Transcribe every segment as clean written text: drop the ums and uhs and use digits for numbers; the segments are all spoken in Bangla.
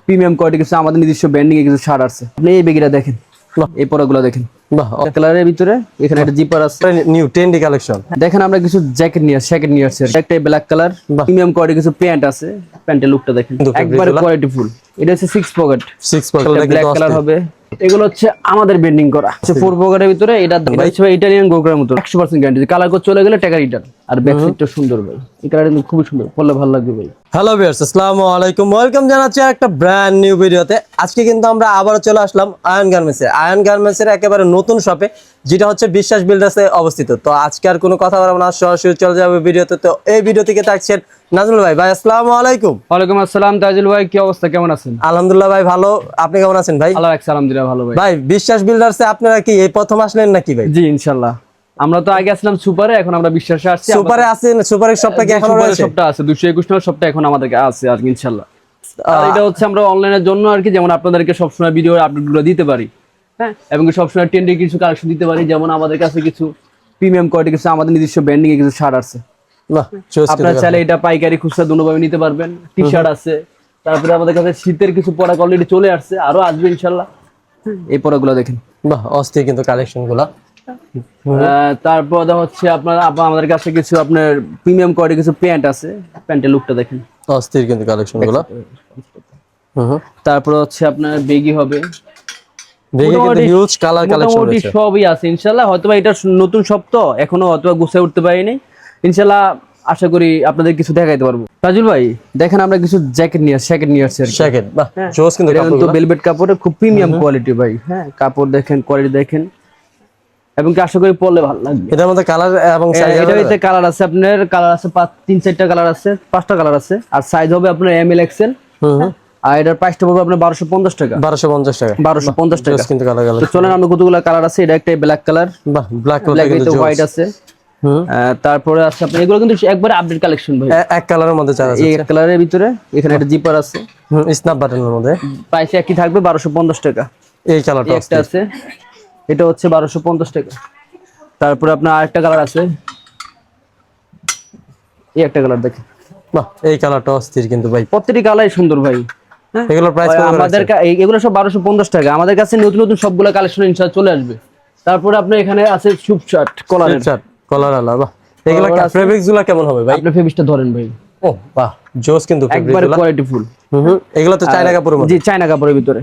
প্রিমিয়াম কোয়ালিটি কিছু আমাদের নিজস্ব ব্র্যান্ডিং এ কিছু ছাড় আছে। আপনি এই বেগিটা দেখেন, এই পরাগুলো দেখেন, বাহ, কালারের ভিতরে এখানে একটা জিপার আছে, নিউ ট্রেন্ডি কালেকশন। দেখেন আমরা কিছু জ্যাকেট নিয়ে আসছি। একটা ব্ল্যাক কালার প্রিমিয়াম কোয়ালিটি কিছু প্যান্ট আছে, প্যান্টের লুকটা দেখেন একবারে কোয়ালিটি ফুল। এটা হচ্ছে 6 পকেট ব্ল্যাক কালার হবে। এগুলো হচ্ছে আমাদের বেন্ডিং করা 4 পকেটের ভিতরে। এটা হচ্ছে ইটালিয়ান গোগ্রার মতো 100% গ্যারান্টি। কালার কোড চলে গেলে টাকা রিটার্ন। আর ব্যাক সাইডটা সুন্দর ভাই, এই কালারটা কিন্তু খুবই সুন্দর, পরলে ভালো লাগবে ভাই। হ্যালো ভিউয়ার্স, আসসালামু আলাইকুম, ওয়েলকাম জানাচ্ছি একটা ব্র্যান্ড নিউ ভিডিওতে। আজকে কিন্তু আমরা আবারও চলে আসলাম আয়ন গার্মেন্টসের একেবারে নতুন শপে, যেটা হচ্ছে বিশ্বাস বিল্ডার্সে অবস্থিত। তো আজকে আর কোনো কথা বলবো না, সরাসরি চলে যাবে ভিডিওতে। তো এই ভিডিও থেকে থাকছেন নাজমুল ভাই। ভাই আসসালামু আলাইকুম। ওয়ালাইকুম আসসালাম তাজুল ভাই, কি অবস্থা, কেমন আছেন? আলহামদুলিল্লাহ ভাই ভালো, আপনি কেমন আছেন ভাই? আল্লাহ রাখছে, আলহামদুলিল্লাহ ভালো ভাই। ভাই বিশ্বাস বিল্ডার্সে আপনারা কি এই প্রথম আসলেন নাকি ভাই? জি ইনশাআল্লাহ, আমরা তো আগে আসলাম সুপারে, এখন আমরা বিশ্বাসে আসছি। সুপারে আছেন? সুপারের শপটা কি এখনো রয়েছে? শপটা আছে 221 নম্বর শপটা এখন আমাদের আছে আজকে ইনশাআল্লাহ। আর এটা হচ্ছে আমরা অনলাইনের জন্য আর কি, যেমন আপনাদেরকে সবসময় ভিডিও আপডেটগুলো দিতে পারি, হ্যাঁ, এবং সবসময় ট্রেন্ডে কিছু কালেকশন দিতে পারি। যেমন আমাদের কাছে কিছু প্রিমিয়াম কোয়ালিটি কিছু আমাদের নিজস্ব ব্র্যান্ডিং এ কিছু ছাড় আছে। আপনারা চাইলে এটা পাইকারি খুচরা দুটোভাবে নিতে পারবেন। টি শার্ট আছে, তারপরে আমাদের কাছে শীতের কিছু প্রোডাক্ট অলরেডি চলে আসছে, আরো আসবে ইনশাআল্লাহ। এই প্রোডাক্টগুলো দেখেন, বাহ অস্থির কিন্তু কালেকশনগুলো। তারপর হচ্ছে আপনার আমাদের কাছে কিছু আপনার প্রিমিয়াম কোয়ালিটি কিছু প্যান্ট আছে, প্যান্টের লুকটা দেখেন অস্থির কিন্তু কালেকশনগুলো। তারপর হচ্ছে আপনার বেগি হবে, বেগি কিন্তু হিউজ কালার কালেকশন রয়েছে, সবই আছে ইনশাআল্লাহ। হয়তোবা এটা নতুন শপ তো এখনো হয়তোবা গুছিয়ে উঠতে পারিনি, ইনশাআল্লাহ আশা করি আপনাদের কিছু দেখাইতে পারবো। তাজুল ভাই দেখেন আমরা কিছু জ্যাকেট নিয়ে আসছি। জ্যাকেট বাহ জোস কিন্তু কাপড় ভেলভেট কাপড়ের খুব প্রিমিয়াম কোয়ালিটি ভাই, হ্যাঁ, কাপড় দেখেন, কোয়ালিটি দেখেন, এবং কি আশা করি পরলে ভালো লাগবে। এটার মধ্যে কালার এবং সাইজ, এটাতে কালার আছে, আপনার কালার আছে 3-4টা কালার আছে, 5টা কালার আছে। আর সাইজ হবে আপনার এমএল এক্সেল। আর এটার প্রাইসটা পড়বে আপনার 1250 টাকা। 1250 টাকা কিন্তু কালার। তো চলেন আমরা কতগুলো কালার আছে। এটা একটা ব্ল্যাক কালার, বাহ ব্ল্যাক কালার কিন্তু হোয়াইট আছে। তারপরে আছে আপনার এগুলো কিন্তু একবারে আপডেট কালেকশন ভাই। এক কালারের মধ্যে চার আছে, এই কালারের ভিতরে এখানে একটা জিপার আছে, স্ন্যাপ বাটনের মধ্যে। প্রাইস একই থাকবে 1250 টাকা। এই কালারটা একটা আছে, এটা হচ্ছে 1250 টাকা। তারপরে আপনার আরেকটা কালার আছে, এই একটা কালার দেখেন, বাহ এই কালারটা অস্থির কিন্তু ভাই, প্রত্যেকটি কালারই সুন্দর ভাই। এগুলোর প্রাইস আমাদের এগুলো সব 1250 টাকা। আমাদের কাছে নতুন নতুন সবগুলো কালেকশন ইনশাআল্লাহ চলে আসবে। তারপরে আপনার এখানে আছে সুপ শার্ট, কলারের শার্ট, কলার আলা। বাহ এগুলা ফেব্রিক্সগুলো কেমন হবে ভাই? আপনি ফেব্রিকটা ধরেন ভাই, ও বাহ জোস কিন্তু একবার কোয়ালিটি ফুল। এগুলো তো চায়না কাপড়ের মধ্যে। জি চায়না কাপড়ের ভিতরে।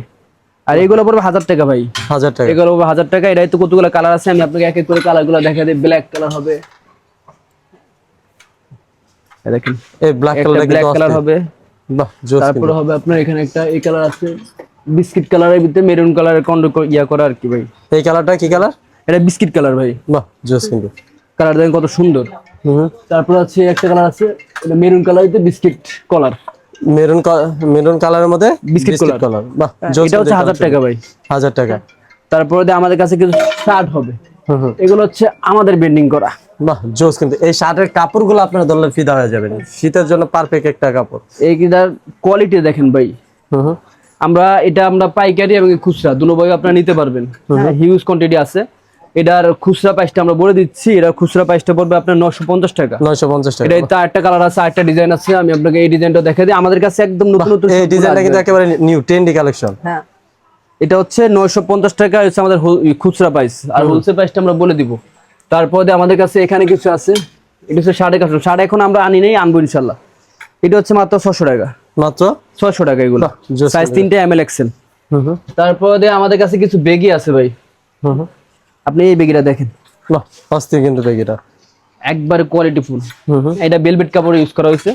আর এগুলো পড়বে 1000 টাকা ভাই, 1000 টাকা। এগুলো পড়বে 1000 টাকা। এটাই তো কতগুলো কালার আছে, আমি আপনাকে এক এক করে কালারগুলো দেখাই দিই। ব্ল্যাক কালার হবে, এই দেখেন, এই ব্ল্যাক কালার হবে। বাহ জোস। তারপরে হবে আপনার এখানে একটা এই কালার আছে, বিস্কিট কালারের ভিতরে মেরুন কালারের করা আর কি ভাই। এই কালারটা কি কালার? এটা বিস্কিট কালার ভাই, বাহ জোস কিন্তু কালার দেখেন কত সুন্দর। তারপর আছে একটা কালার আছে, এটা মেরুন কালারের বিস্কিট কলার, মেরুন কালারের মধ্যে বিস্কিট কালার। বাহ জোস, এটা হচ্ছে 1000 টাকা ভাই, 1000 টাকা। তারপরে আমাদের কাছে কিছু শার্ট হবে, এগুলো হচ্ছে আমাদের বেন্ডিং করা। বাহ জোস কিন্তু এই শার্টের কাপড়গুলো আপনারা ধরলে ফিদা হয়ে যাবেন, শীতের জন্য পারফেক্ট একটা কাপড়। এই কিদার কোয়ালিটি দেখেন ভাই। আমরা পাইকারি এবং খুচরা দুটোভাবে আপনারা নিতে পারবেন, হিউজ কোয়ান্টিটি আছে। এটার খুচরা প্রাইসটা আমরা বলে দিচ্ছি, এটা খুচরা প্রাইসটা পড়বে আপনার 950 টাকা। 950 টাকা। এটা আরেকটা কালার আছে, আরেকটা ডিজাইন আছে, আমি আপনাকে এই ডিজাইনটা দেখাই দিই। আমাদের কাছে একদম নতুন নতুন এই ডিজাইনটা কিন্তু একেবারে নিউ ট্রেন্ডি কালেকশন। হ্যাঁ, এটা হচ্ছে 950 টাকা হচ্ছে আমাদের খুচরা প্রাইস, আর হোলসেল প্রাইসটা আমরা বলে দিব। তারপরে আমাদের কাছে এখানে কিছু আছে, এটা হচ্ছে শার্ট এখন আমরা আনি নাই, আনবো ইনশাআল্লাহ। এটা হচ্ছে মাত্র 600 টাকা, মাত্র 600 টাকা। এগুলো সাইজ 3টা এমএল এক্সেল। তারপরে আমাদের কাছে কিছু বেগি আছে ভাই, আপনি এই বেগিটা দেখেন, বাহ অস্থির কিন্তু বেগিটা একবারে কোয়ালিটি ফুল। এটা ভেলভেট কাপড় ইউজ করা হয়েছে।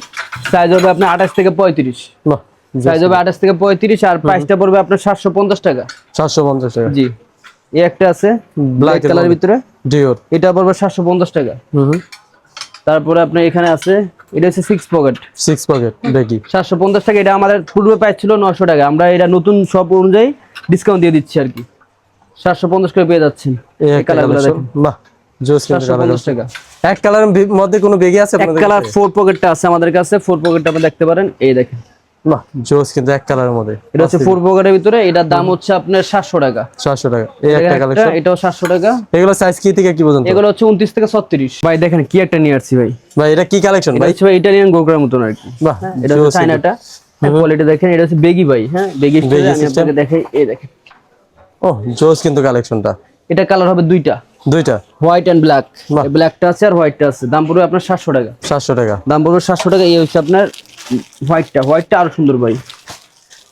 সাইজ হবে আপনার 28 থেকে 35। বাহ সাইজ হবে 28 থেকে 35, আর প্রাইসটা পড়বে আপনার 750 টাকা। 750 টাকা। জি, এই একটা আছে ব্ল্যাক কালারের ভিতরে ডিওর, এটা পড়বে 750 টাকা। তারপরে আপনার এখানে আছে, এটা হচ্ছে 6 পকেট বেগি, 750 টাকা। এটা আমাদের পূর্বে প্রাইস ছিল 900 টাকা, আমরা এটা নতুন সব অনুযায়ী ডিসকাউন্ট দিয়ে দিচ্ছি আর কি, 750 করে পেয়ে যাচ্ছেন। এই কালারগুলো দেখুন, বাহ জোস কিন্তু 750 টাকা। এক কালারের মধ্যে কোনো বেগি আছে আপনাদের? এক কালার 4 পকেটটা আছে আমাদের কাছে, 4 পকেটটা আপনি দেখতে পারেন, এই দেখেন, বাহ জোস কিন্তু এক কালারের মধ্যে। এটা হচ্ছে 4 পকেটের ভিতরে, এটার দাম হচ্ছে আপনার 700 টাকা। 700 টাকা এই একটা কালেকশন, এটাও 700 টাকা। এগুলো সাইজ কি থেকে কি পর্যন্ত? এগুলো হচ্ছে 29 থেকে 36। ভাই দেখেন কি একটা নিয়ে আসছি ভাই, ভাই এটা কি কালেকশন ভাই? এটা ইটালিয়ান গোগ্রার মতন আর কি। বাহ এটা হচ্ছে চায়নাটা, কোয়ালিটি দেখেন, এটা হচ্ছে বেগি ভাই। হ্যাঁ, বেগি স্টাইল আমি system। আপনাকে দেখাই, এই দেখেন। ও জোস কিন্তু কালেকশনটা। এটা কালার হবে দুইটা, হোয়াইট এন্ড ব্ল্যাক। বাহ। ব্ল্যাকটা আছে আর হোয়াইটটা আছে। দাম পড়বে আপনার 700 টাকা। 700 টাকা। দাম পড়বে 700 টাকা। এই হচ্ছে আপনার হোয়াইটটা আরো সুন্দর ভাই।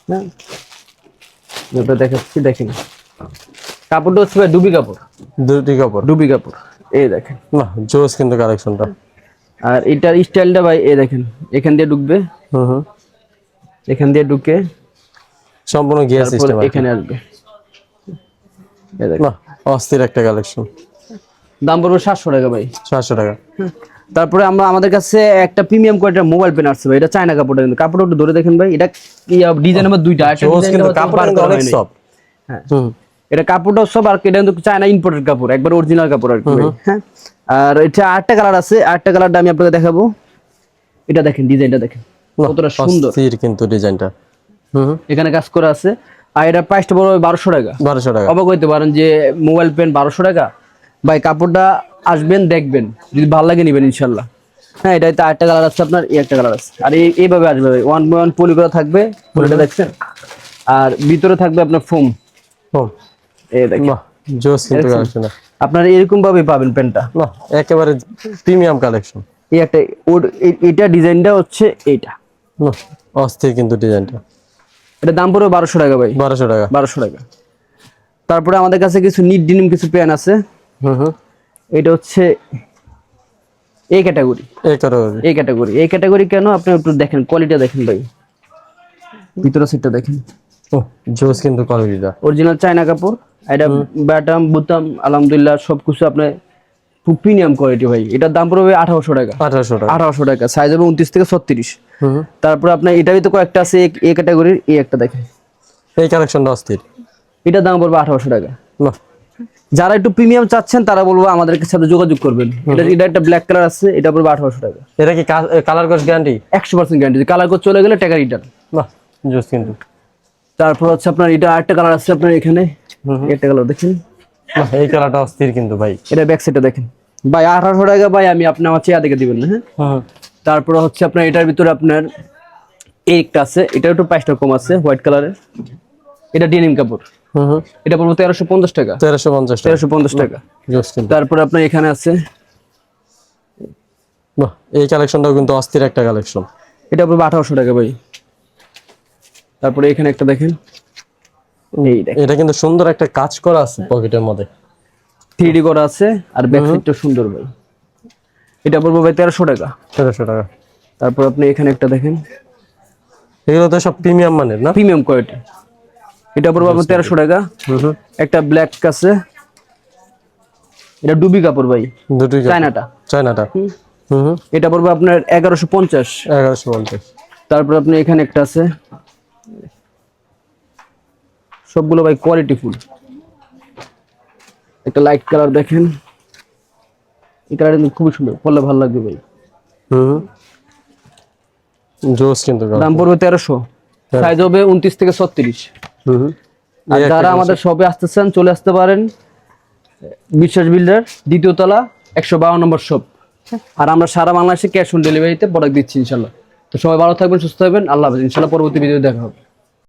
হ্যাঁ, এটা দেখাচ্ছি, দেখেন কাপড়টা হচ্ছে ভাই ডুবি কাপড়, দুটি কাপড়। ডুবি কাপড়, এই দেখেন। বাহ, জোস কিন্তু কালেকশনটা। আর এটার স্টাইলটা ভাই, এই দেখেন, এখান দিয়ে ঢুকবে, এখান দিয়ে ঢুকে সম্পূর্ণ গিয়ার তারপর সিস্টেম এখানে আসবে, এই দেখেন। বাহ, অস্থির একটা কালেকশন। দাম পড়বে 700 টাকা ভাই। 700 টাকা। তারপরে আমাদের কাছে একটা প্রিমিয়াম কোয়ালিটির মোবাইল পেন আসছে ভাই। এটা চায়না কাপড়টা, কিন্তু কাপড়টা একটু ধরে দেখেন ভাই। এটা ডিজাইন নাম্বার দুইটা, একটা জোস ডিজাইন কিন্তু কাপড় কিন্তু অনেক সফট। হ্যাঁ, এটা কাপড়টাও সব, আর এটা কিন্তু চায়না ইম্পোর্টেড কাপড়, একবার অরিজিনাল কাপড় আর কি ভাই। হ্যাঁ, আর এটা আরেকটা কালার আছে, আরেকটা কালারটা আমি আপনাকে দেখাবো। এটা দেখেন, ডিজাইনটা দেখেন কতটা সুন্দর, অস্থির কিন্তু ডিজাইনটা। এখানে কাজ করা আছে। আর এটা প্রাইসটা বড় 1200 টাকা। 1200 টাকা। অবাক হইতে পারেন যে মোবাইল পেন 1200 টাকা ভাই। কাপড়টা আসবেন, দেখবেন, যদি ভালো লাগে নিবেন ইনশাল্লাহ। হ্যাঁ, এটা আরেকটা কালার আছে আপনার, এই একটা কালার আছে। আর এইভাবে আসবে ভাই, 1 by 1 পলি করা থাকবে, পলিটা দেখছেন। আর ভিতরে থাকবে আপনার ফোম, এই দেখেন। বাহ, জোস কিন্তু কালেকশন। আপনার এরকম ভাবে পাবেন পেনটা। বাহ, একেবারে প্রিমিয়াম কালেকশন। এই একটা এটা ডিজাইনটা হচ্ছে এইটা। বাহ, অস্থির কিন্তু ডিজাইনটা। এটা দাম পড়বে 1200 টাকা ভাই। 1200 টাকা। 1200 টাকা। তারপরে আমাদের কাছে কিছু নিট ডিনিম কিছু প্যান আছে। এটা হচ্ছে এই ক্যাটাগরি, এই ক্যাটাগরি কেন আপনি একটু দেখেন, কোয়ালিটি দেখেন ভাই, ভিতরের সিটটা দেখেন। ও জোস কিন্তু কোয়ালিটিটা। অরিজিনাল চায়না কাপড়। এটা বাটাম বুতাম আলহামদুলিল্লাহ সবকিছু আপনার খুব প্রিমিয়াম কোয়ালিটি ভাই। এটার দাম পড়বে 1800 টাকা। 1800 টাকা। 1800 টাকা। সাইজ হবে 29 থেকে 36। তারপর আপনার এটারই তো কয়েকটা আছে, এই ক্যাটাগরির, এই একটা দেখেন, এই কালেকশনটা অস্থির। এটার দাম পড়বে 1800 টাকা। বাহ, যারা একটু প্রিমিয়াম চাচ্ছেন তারা বলবো আমাদের সাথে যোগাযোগ করবেন। এটা একটা ব্ল্যাক কালার আছে, এটা পড়বে 1800 টাকা। এটা কি colour course guarantee? 100% guarantee. Colour code চলে গেলে টাকা রিটার্ন। বাহ, জোস কিন্তু। তারপর হচ্ছে আপনার এটা আরেকটা কালার আছে আপনার এখানে, একটা কালার দেখেন। বাহ, এই কালারটা অস্থির কিন্তু ভাই। এটা ব্যাক সাইডটা দেখেন ভাই, 1800 টাকা ভাই। আমি আপনি আমার চেয়ে দেখে দিবেন না। হ্যাঁ, তারপর হচ্ছে আপনার এটার ভিতরে আপনার এই একটা আছে, এটা একটু প্রাইসটা কম আছে, হোয়াইট কালারের। এটা ডেনিম কাপড়। এটা পড়বে 1350 টাকা। 1350 টাকা। 1350 টাকা। জোস কিন্তু। তারপর আপনার এখানে আছে, বাহ, এই কালেকশনটাও কিন্তু অস্থির একটা কালেকশন। এটা পড়বে 1800 টাকা ভাই। তারপরে এখানে একটা দেখেন, এই দেখেন, এটা কিন্তু সুন্দর একটা কাজ করা আছে পকেটের মধ্যে, 3D করা আছে, আর ব্যাক সাইডটা সুন্দর ভাই। এটা পড়বে ভাই 1300 টাকা। 1300 টাকা। তারপর আপনি এখানে একটা দেখেন, এগুলো তো সব প্রিমিয়াম মানের না? Premium quality. এটা পড়বে আপনার 1300 টাকা। একটা ব্ল্যাক আছে, এটা ডুবি কাপড় ভাই, দুটোই চায়নাটা। এটা পড়বে আপনার 1150। 1150। তারপর আপনি এখানে একটা আছে, সবগুলো ভাই কোয়ালিটি ফুল। একটা লাইট কালার দেখেন, এই কালারটা কিন্তু খুবই সুন্দর, পরলে ভালো লাগবে ভাই। জোস কিন্তু। দাম পড়বে 1300। সাইজ হবে 29 থেকে 36। আর যারা আমাদের শপে আসতে চান চলে আসতে পারেন, বিশ্বাস বিল্ডার, দ্বিতীয় তলা, 152 নম্বর শপ। আর আমরা সারা বাংলাদেশে ক্যাশ অন ডেলিভারিতে প্রোডাক্ট দিচ্ছি ইনশাল্লাহ। তো সবাই ভালো থাকবেন, সুস্থ থাকবেন, আল্লাহ হাফেজ। ইনশাল্লাহ পরবর্তী ভিডিও দেখা হবে।